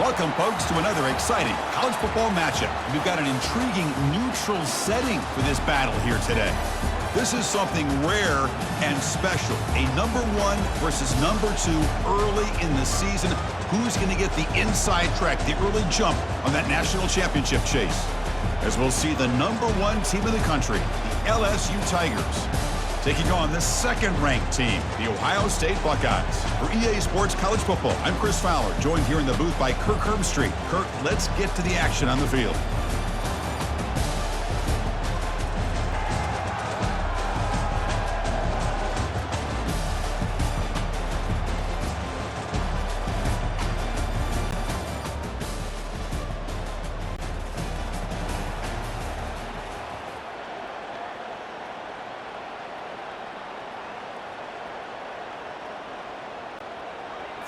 Welcome, folks, to another exciting college football matchup. We've got an intriguing neutral setting for this battle here today. This is something rare and special. A number 1 versus number 2 early in the season. Who's going to get the inside track, the early jump on that national championship chase? As we'll see the number 1 team in the country, the LSU Tigers, taking on the second-ranked team, the Ohio State Buckeyes. For EA Sports College Football, I'm Chris Fowler, joined here in the booth by Kirk Herbstreit. Kirk, let's get to the action on the field.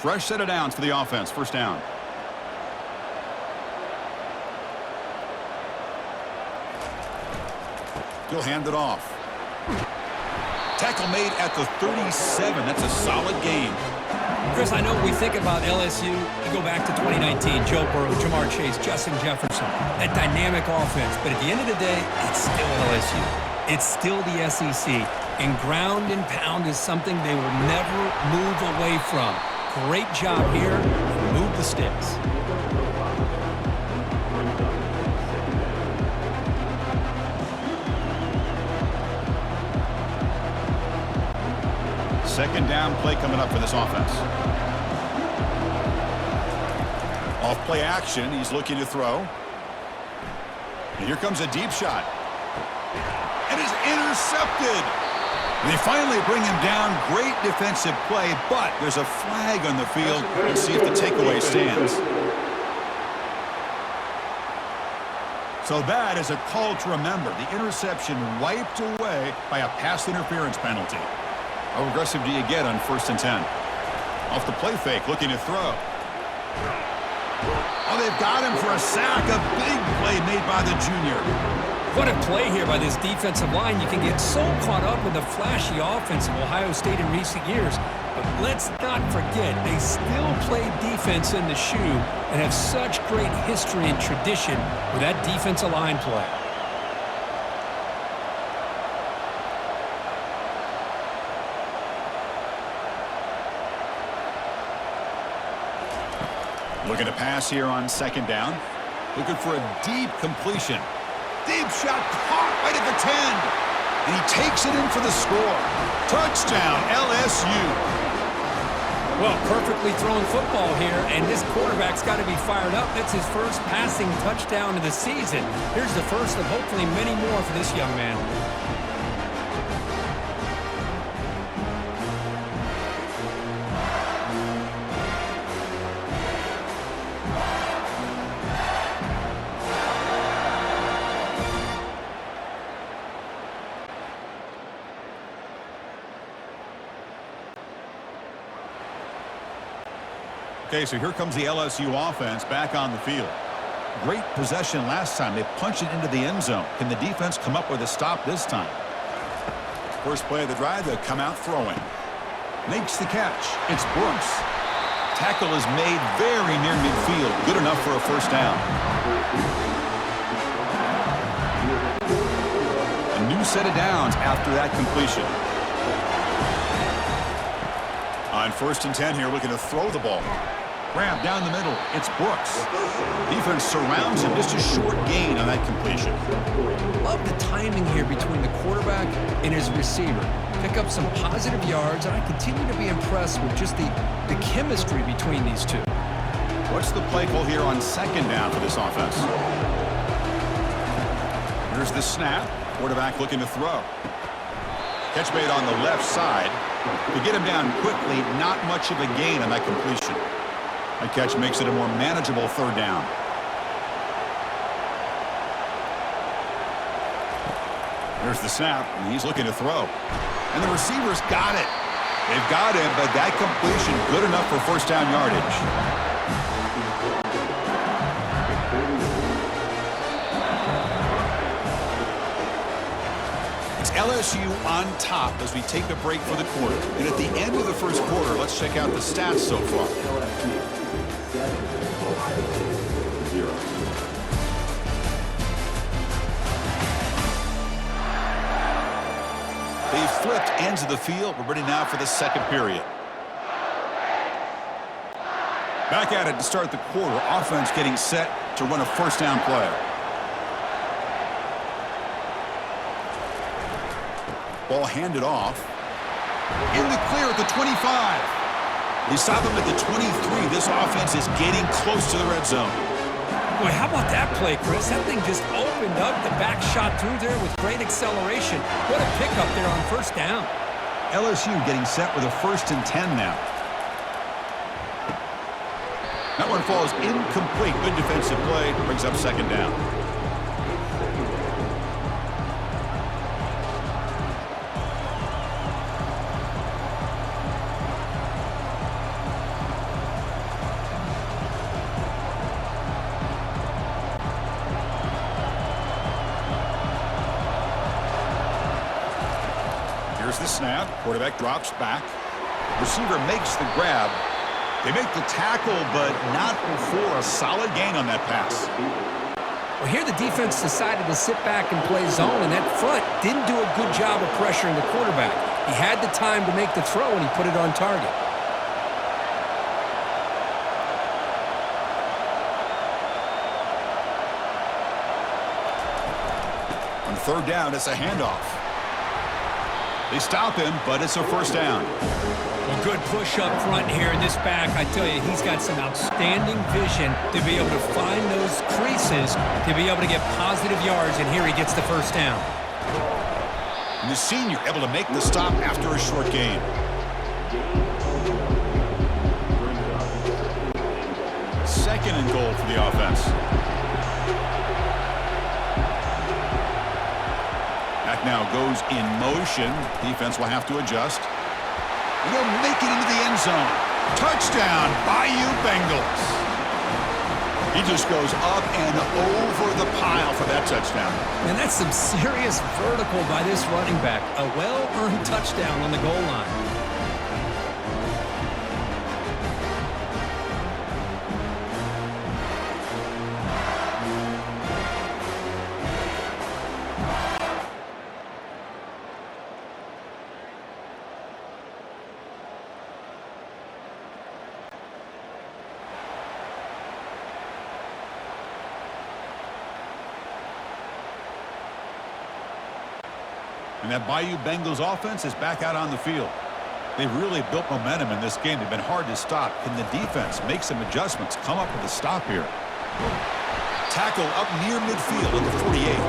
Fresh set of downs for the offense. First down. He'll hand it off. Tackle made at the 37. That's a solid gain. Chris, I know we think about LSU. You go back to 2019, Joe Burrow, Jamar Chase, Justin Jefferson, that dynamic offense. But at the end of the day, it's still LSU. It's still the SEC. And ground and pound is something they will never move away from. Great job here. Move the sticks. Second down play coming up for this offense. Off play action. He's looking to throw. And here comes a deep shot. And is intercepted. They finally bring him down. Great defensive play, but there's a flag on the field. We'll see if the takeaway stands. So that is a call to remember. The interception wiped away by a pass interference penalty. How aggressive do you get on 1st and 10? Off the play fake, looking to throw. Oh, they've got him for a sack. A big play made by the junior. What a play here by this defensive line. You can get so caught up with the flashy offense of Ohio State in recent years. But let's not forget, they still play defense in the shoe and have such great history and tradition with that defensive line play. Looking to pass here on 2nd down. Looking for a deep completion. Deep shot caught right at the 10. And he takes it in for the score. Touchdown, LSU. Well, perfectly thrown football here, and this quarterback's got to be fired up. That's his first passing touchdown of the season. Here's the first of hopefully many more for this young man. Okay, so here comes the LSU offense back on the field. Great possession last time. They punched it into the end zone. Can the defense come up with a stop this time? First play of the drive, they'll come out throwing. Makes the catch. It's Brooks. Tackle is made very near midfield. Good enough for a first down. A new set of downs after that completion. On 1st and 10 here, looking to throw the ball. Grab down the middle. It's Brooks. Defense surrounds him. Just a short gain on that completion. Love the timing here between the quarterback and his receiver. Pick up some positive yards, and I continue to be impressed with just the chemistry between these two. What's the play call here on 2nd down for this offense? Here's the snap. Quarterback looking to throw. Catch made on the left side. To get him down quickly, not much of a gain on that completion. That catch makes it a more manageable 3rd down. There's the snap, and he's looking to throw. And the receiver's got it. They've got him, but that completion good enough for 1st down yardage. It's LSU on top as we take a break for the quarter. And at the end of the 1st quarter, let's check out the stats so far. 0. They've flipped ends of the field. We're ready now for the second period. Back at it to start the quarter. Offense getting set to run a first down play. Ball handed off. In the clear at the 25. They stop him at the 23. This offense is getting close to the red zone. Boy, how about that play, Chris? That thing just opened up. The back shot through there with great acceleration. What a pickup there on first down. LSU getting set with a 1st and 10 now. That one falls incomplete. Good defensive play. Brings up second down. Here's the snap. Quarterback drops back. Receiver makes the grab. They make the tackle, but not before a solid gain on that pass. Well, here the defense decided to sit back and play zone, and that front didn't do a good job of pressuring the quarterback. He had the time to make the throw, and he put it on target. On third down, it's a handoff. They stop him, but it's a first down. Well, good push up front here in this back. I tell you, he's got some outstanding vision to be able to find those creases, to be able to get positive yards, and here he gets the first down. And the senior able to make the stop after a short gain. Second and goal for the offense. Back now goes in motion. Defense will have to adjust. And they'll make it into the end zone. Touchdown, Bayou Bengals. He just goes up and over the pile for that touchdown. And that's some serious vertical by this running back. A well-earned touchdown on the goal line. And that Bayou Bengals offense is back out on the field. They've really built momentum in this game. They've been hard to stop. Can the defense make some adjustments, come up with a stop here? Tackle up near midfield at the 48.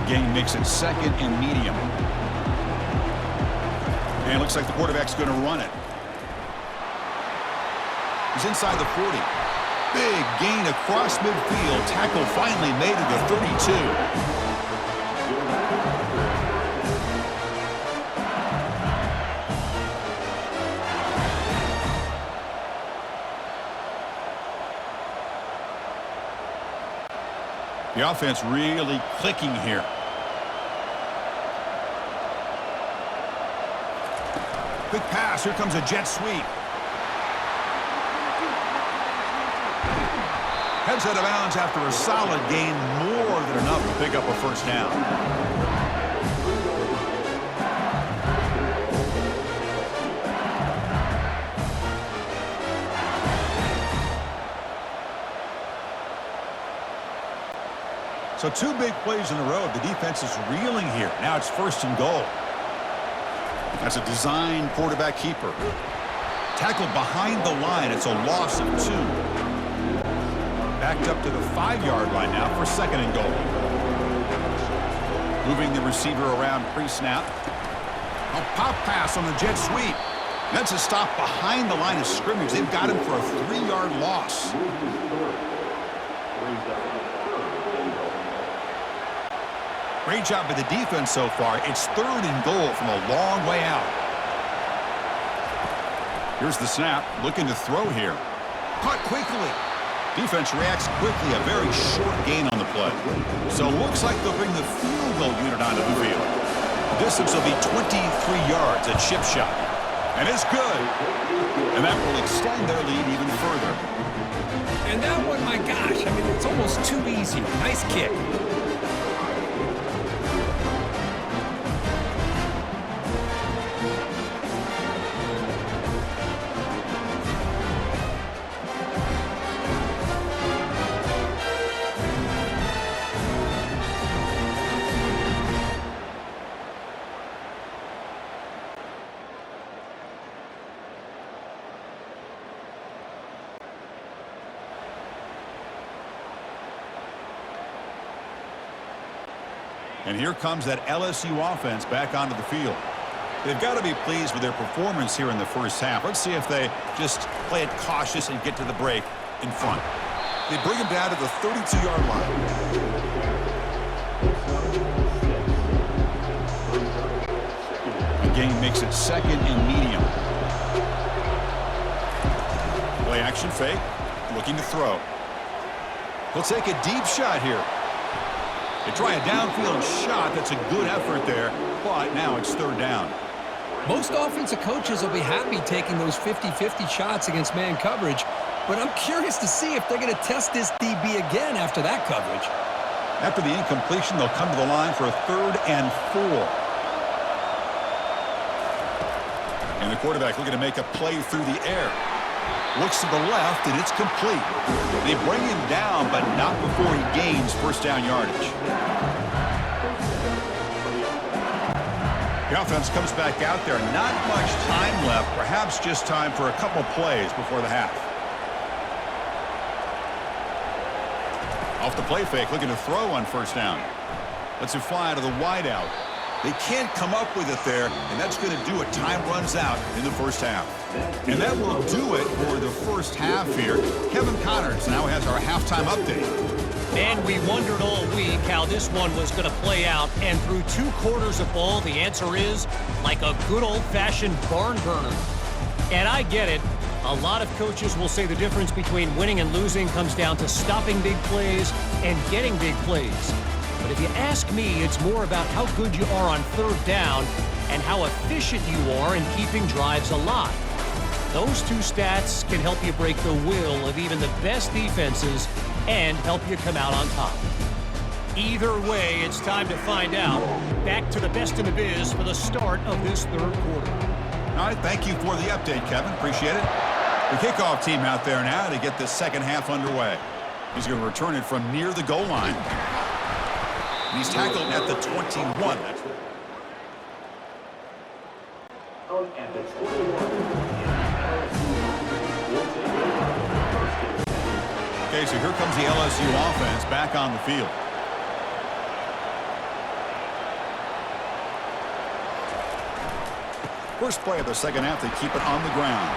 Gain makes it second and medium. And it looks like the quarterback's going to run it. He's inside the 40. Big gain across midfield. Tackle finally made at the 32. The offense really clicking here. Quick pass. Here comes a jet sweep. Heads out of bounds after a solid gain, more than enough to pick up a first down. So 2 big plays in a row. The defense is reeling here. Now it's 1st and goal. That's a design quarterback keeper. Tackled behind the line. It's a loss of 2. Backed up to the 5-yard line now for 2nd and goal. Moving the receiver around pre-snap. A pop pass on the jet sweep. That's a stop behind the line of scrimmage. They've got him for a 3-yard loss. Great job by the defense so far. It's 3rd and goal from a long way out. Here's the snap. Looking to throw here. Caught quickly. Defense reacts quickly, a very short gain on the play. So looks like they'll bring the field goal unit onto the field. The distance will be 23 yards, a chip shot. And it's good. And that will extend their lead even further. And that one, my gosh, I mean, it's almost too easy. Nice kick. And here comes that LSU offense back onto the field. They've got to be pleased with their performance here in the first half. Let's see if they just play it cautious and get to the break in front. They bring him down to the 32-yard line. The game makes it second and medium. Play action fake. Looking to throw. He'll take a deep shot here. They try a downfield shot. That's a good effort there, but now it's third down. Most offensive coaches will be happy taking those 50-50 shots against man coverage, but I'm curious to see if they're going to test this DB again after that coverage. After the incompletion, they'll come to the line for a 3rd and 4. And the quarterback looking to make a play through the air. Looks to the left, and it's complete. They bring him down, but not before he gains first down yardage. The offense comes back out there. Not much time left. Perhaps just time for a couple plays before the half. Off the play fake, looking to throw on first down. Lets it fly to the wideout. They can't come up with it there, and that's going to do it. Time runs out in the first half. And that will do it for the first half here. Kevin Connors now has our halftime update. Man, we wondered all week how this one was going to play out, and through 2 quarters of ball, the answer is like a good old-fashioned barn burner. And I get it. A lot of coaches will say the difference between winning and losing comes down to stopping big plays and getting big plays. But if you ask me, it's more about how good you are on third down and how efficient you are in keeping drives alive. Those 2 stats can help you break the will of even the best defenses and help you come out on top. Either way, it's time to find out. Back to the best in the biz for the start of this 3rd quarter. All right, thank you for the update, Kevin. Appreciate it. The kickoff team out there now to get the second half underway. He's going to return it from near the goal line. And he's tackled at the 21. Okay, so here comes the LSU offense back on the field. First play of the second half, they keep it on the ground.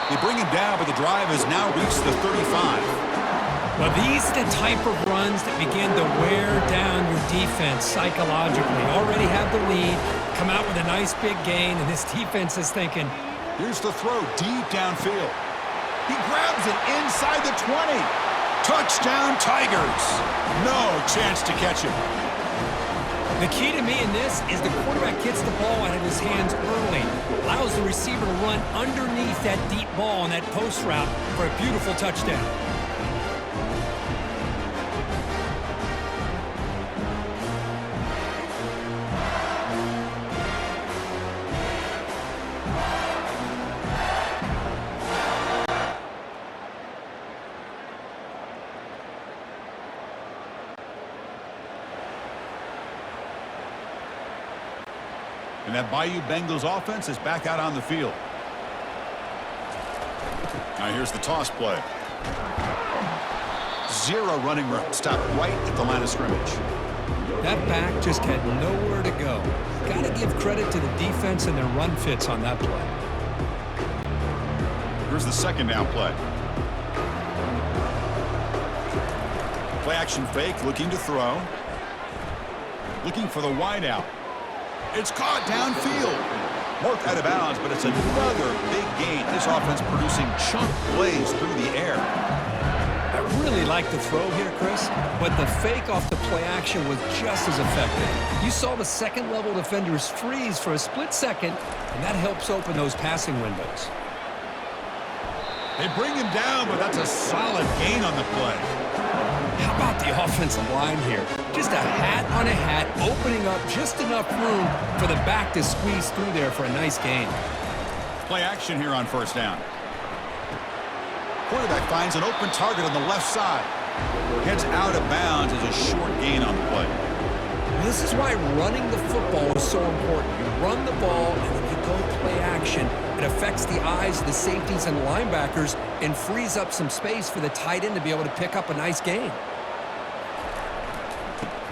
They bring him down, but the drive has now reached the 35. Well, these are the type of runs that begin to wear down your defense psychologically. Already have the lead, come out with a nice big gain, and this defense is thinking, here's the throw deep downfield. He grabs it inside the 20. Touchdown, Tigers. No chance to catch him. the key to me in this is the quarterback gets the ball out of his hands early, allows the receiver to run underneath that deep ball on that post route for a beautiful touchdown. And that Bayou Bengals offense is back out on the field. Now here's the toss play. Zero running room. Stopped right at the line of scrimmage. That back just had nowhere to go. Got to give credit to the defense and their run fits on that play. Here's the second down play. Play action fake, looking to throw. Looking for the wide out. It's caught downfield. Marked out of bounds, but it's another big gain. This offense producing chunk plays through the air. That really like the throw here, Chris, but the fake off the play action was just as effective. You saw the second-level defenders freeze for a split second, and that helps open those passing windows. They bring him down, but that's a solid gain on the play. How about the offensive line here? Just a hat on a hat, opening up just enough room for the back to squeeze through there for a nice gain. Play action here on first down. Quarterback finds an open target on the left side. Heads out of bounds as a short gain on the play. This is why running the football is so important. You run the ball, and then you go play action. It affects the eyes of the safeties and linebackers and frees up some space for the tight end to be able to pick up a nice gain.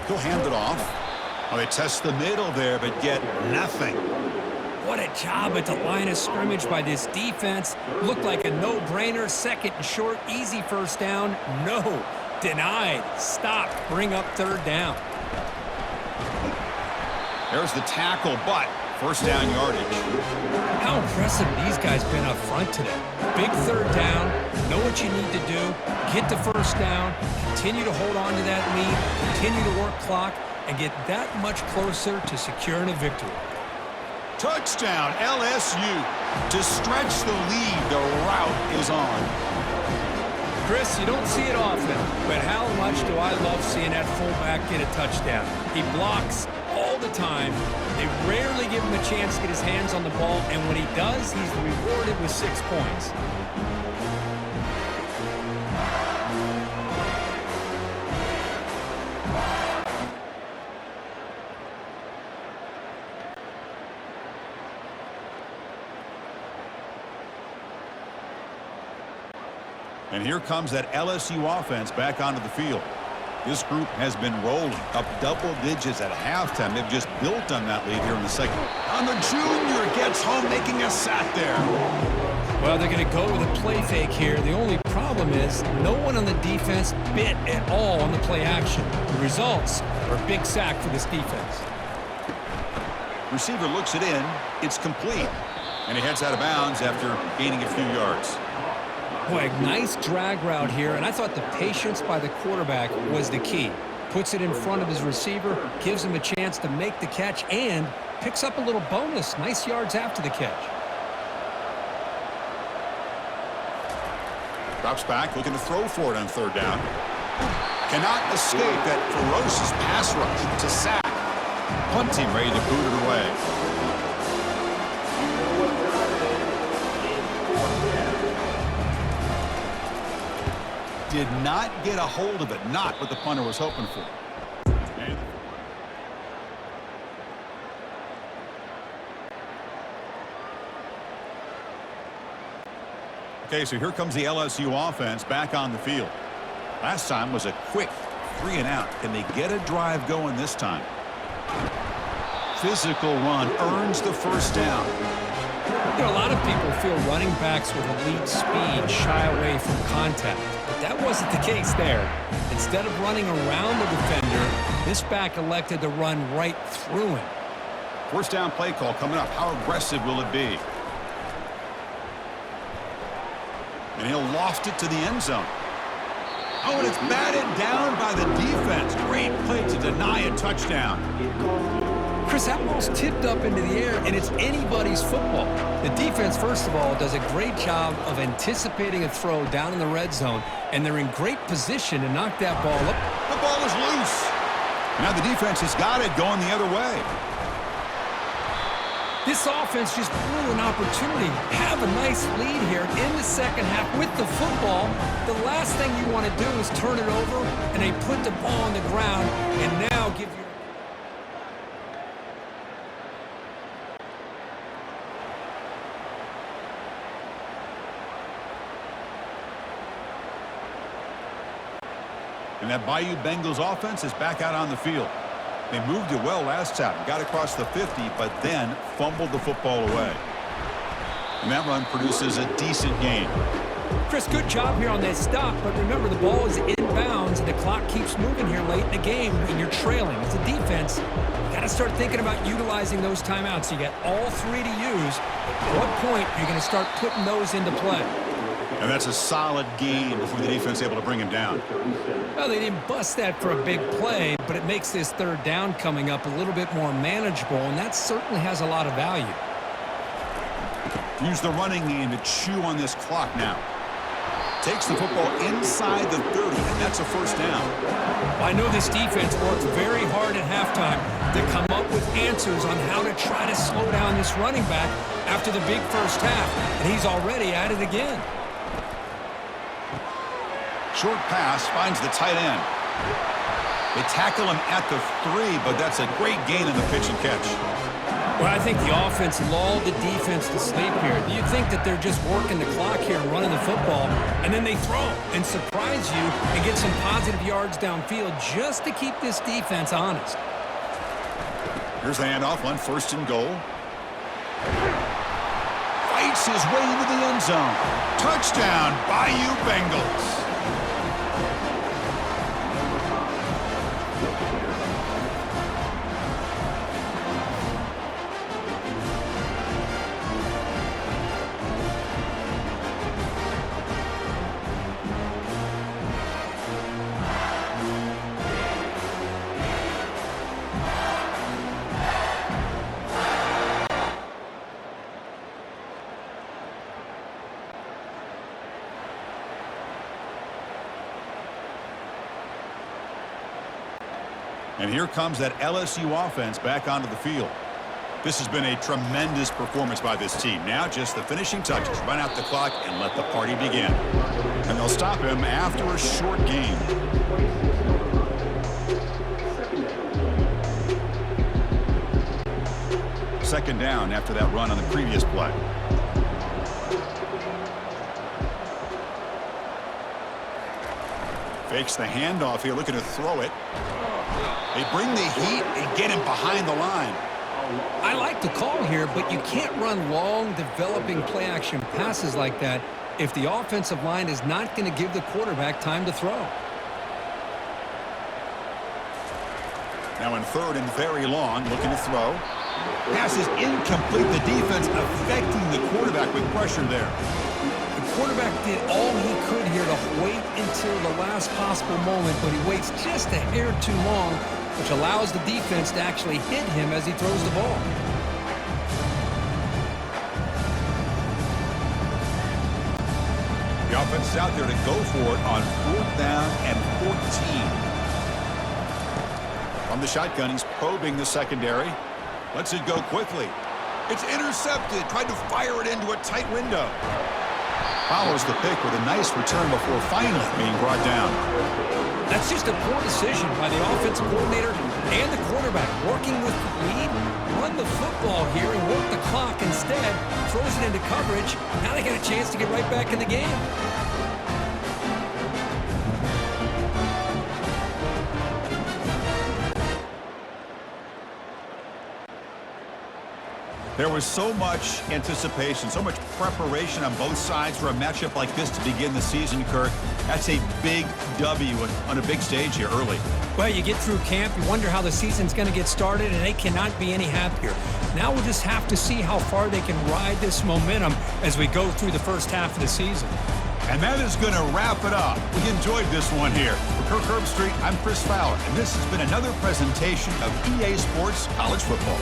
He'll hand it off. Oh, they test the middle there, but get nothing. What a job at the line of scrimmage by this defense. Looked like a no-brainer. Second and short, easy first down. No, denied. Stopped. Bring up third down. There's the tackle, but first down yardage. How impressive have these guys been up front today? Big third down, know what you need to do, get the first down, continue to hold on to that lead, continue to work clock, and get that much closer to securing a victory. Touchdown, LSU. To stretch the lead, the route is on. Chris, you don't see it often, but how much do I love seeing that fullback get a touchdown? He blocks all the time. They rarely give him a chance to get his hands on the ball, and when he does, he's rewarded with 6 points. And here comes that LSU offense back onto the field. This group has been rolling up double digits at halftime. They've just built on that lead here in the second. And the junior gets home making a sack there. Well, they're going to go with a play fake here. The only problem is no one on the defense bit at all on the play action. The results are a big sack for this defense. Receiver looks it in. It's complete. And he heads out of bounds after gaining a few yards. Boy, nice drag route here, and I thought the patience by the quarterback was the key. Puts it in front of his receiver, gives him a chance to make the catch, and picks up a little bonus. Nice yards after the catch. Drops back, looking to throw for it on third down. Cannot escape that ferocious pass rush. It's a sack. Punt team ready to boot it away. Did not get a hold of it. Not what the punter was hoping for. Okay, so here comes the LSU offense back on the field. Last time was a quick 3 and out. Can they get a drive going this time? Physical run earns the first down. You know, a lot of people feel running backs with elite speed shy away from contact. But that wasn't the case there. Instead of running around the defender, this back elected to run right through him. First down play call coming up. How aggressive will it be? And he'll loft it to the end zone. Oh, and it's batted down by the defense. Great play to deny a touchdown. Chris, that ball's tipped up into the air, and it's anybody's football. The defense, first of all, does a great job of anticipating a throw down in the red zone, and they're in great position to knock that ball up. The ball is loose. Now the defense has got it going the other way. This offense just blew an opportunity. Have a nice lead here in the second half with the football. The last thing you want to do is turn it over, and they put the ball on the ground, and now give you... And that Bayou Bengals offense is back out on the field. They moved it well last time, got across the 50, but then fumbled the football away. And that run produces a decent gain. Chris, good job here on that stop, but remember the ball is inbounds and the clock keeps moving here late in the game and you're trailing. As a defense, you got to start thinking about utilizing those timeouts. You got all 3 to use. At what point are you going to start putting those into play? And that's a solid gain before the defense able to bring him down. Well, they didn't bust that for a big play, but it makes this third down coming up a little bit more manageable, and that certainly has a lot of value. Use the running game to chew on this clock now. Takes the football inside the 30, and that's a first down. I know this defense worked very hard at halftime to come up with answers on how to try to slow down this running back after the big first half, and he's already at it again. Short pass finds the tight end. They tackle him at the 3, but that's a great gain in the pitch and catch. Well, I think the offense lulled the defense to sleep here. You think that they're just working the clock here and running the football, and then they throw and surprise you and get some positive yards downfield just to keep this defense honest. Here's the handoff on 1st and goal. Fights his way into the end zone. Touchdown, Bayou Bengals. And here comes that LSU offense back onto the field. This has been a tremendous performance by this team. Now just the finishing touches. Run out the clock and let the party begin. And they'll stop him after a short game. Second down after that run on the previous play. Fakes the handoff here, looking to throw it. They bring the heat and get him behind the line. I like the call here, but you can't run long, developing play-action passes like that if the offensive line is not going to give the quarterback time to throw. Now in 3rd and very long, looking to throw. Pass is incomplete. The defense affecting the quarterback with pressure there. The quarterback did all he could here to wait until the last possible moment, but he waits just a hair too long, which allows the defense to actually hit him as he throws the ball. The offense is out there to go for it on 4th down and 14. From the shotgun, he's probing the secondary. Lets it go quickly. It's intercepted. Tried to fire it into a tight window. Follows the pick with a nice return before finally being brought down. That's just a poor decision by the offensive coordinator and the quarterback. Working with the lead, run the football here and work the clock instead. Throws it into coverage. Now they get a chance to get right back in the game. There was so much anticipation, so much preparation on both sides for a matchup like this to begin the season, Kirk. That's a big W on a big stage here early. Well, you get through camp, you wonder how the season's going to get started, and they cannot be any happier. Now we'll just have to see how far they can ride this momentum as we go through the first half of the season. And that is going to wrap it up. We enjoyed this one here. For Kirk Herbstreit, I'm Chris Fowler, and this has been another presentation of EA Sports College Football.